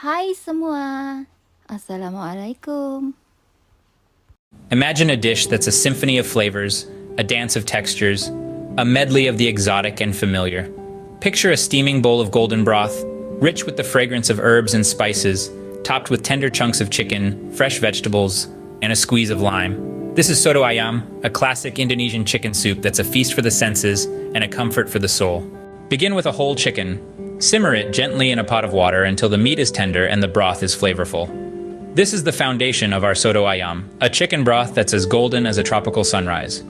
Hai semua, Assalamualaikum. Imagine a dish that's a symphony of flavors, a dance of textures, a medley of the exotic and familiar. Picture a steaming bowl of golden broth, rich with the fragrance of herbs and spices, topped with tender chunks of chicken, fresh vegetables, and a squeeze of lime. This is Soto Ayam, a classic Indonesian chicken soup that's a feast for the senses and a comfort for the soul. Begin with a whole chicken. Simmer it gently in a pot of water until the meat is tender and the broth is flavorful. This is the foundation of our Soto Ayam, a chicken broth that's as golden as a tropical sunrise.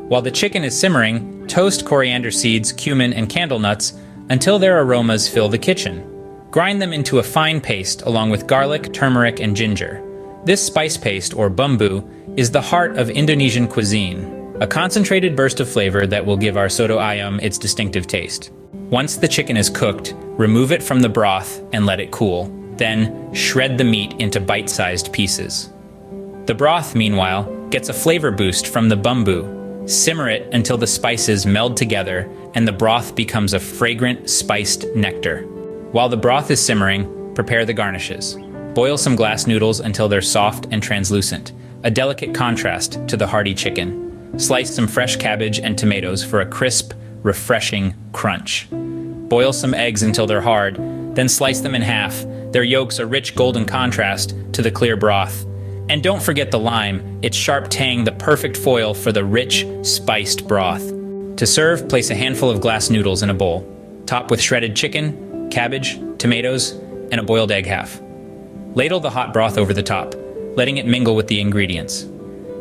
While the chicken is simmering, toast coriander seeds, cumin, and candle nuts until their aromas fill the kitchen. Grind them into a fine paste along with garlic, turmeric, and ginger. This spice paste, or bumbu, is the heart of Indonesian cuisine, a concentrated burst of flavor that will give our Soto Ayam its distinctive taste. Once the chicken is cooked, remove it from the broth and let it cool. Then, shred the meat into bite-sized pieces. The broth, meanwhile, gets a flavor boost from the bumbu. Simmer it until the spices meld together and the broth becomes a fragrant, spiced nectar. While the broth is simmering, prepare the garnishes. Boil some glass noodles until they're soft and translucent, a delicate contrast to the hearty chicken. Slice some fresh cabbage and tomatoes for a crisp, refreshing crunch. Boil some eggs until they're hard, then slice them in half, their yolks a rich golden contrast to the clear broth. And don't forget the lime, its sharp tang the perfect foil for the rich, spiced broth. To serve, place a handful of glass noodles in a bowl. Top with shredded chicken, cabbage, tomatoes, and a boiled egg half. Ladle the hot broth over the top, letting it mingle with the ingredients.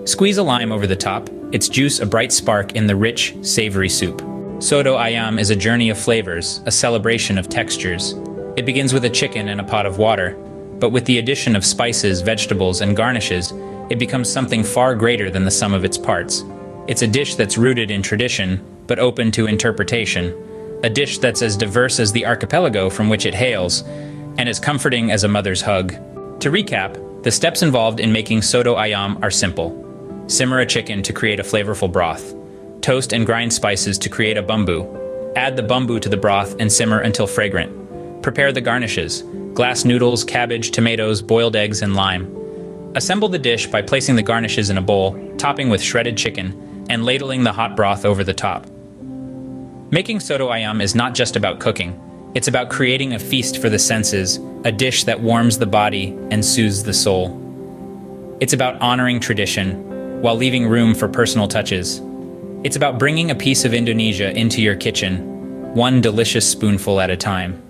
Squeeze a lime over the top, its juice a bright spark in the rich, savory soup. Soto Ayam is a journey of flavors, a celebration of textures. It begins with a chicken and a pot of water, but with the addition of spices, vegetables, and garnishes, it becomes something far greater than the sum of its parts. It's a dish that's rooted in tradition, but open to interpretation. A dish that's as diverse as the archipelago from which it hails, and as comforting as a mother's hug. To recap, the steps involved in making Soto Ayam are simple. Simmer a chicken to create a flavorful broth. Toast and grind spices to create a bumbu. Add the bumbu to the broth and simmer until fragrant. Prepare the garnishes: glass noodles, cabbage, tomatoes, boiled eggs, and lime. Assemble the dish by placing the garnishes in a bowl, topping with shredded chicken, and ladling the hot broth over the top. Making Soto Ayam is not just about cooking. It's about creating a feast for the senses, a dish that warms the body and soothes the soul. It's about honoring tradition, while leaving room for personal touches. It's about bringing a piece of Indonesia into your kitchen, one delicious spoonful at a time.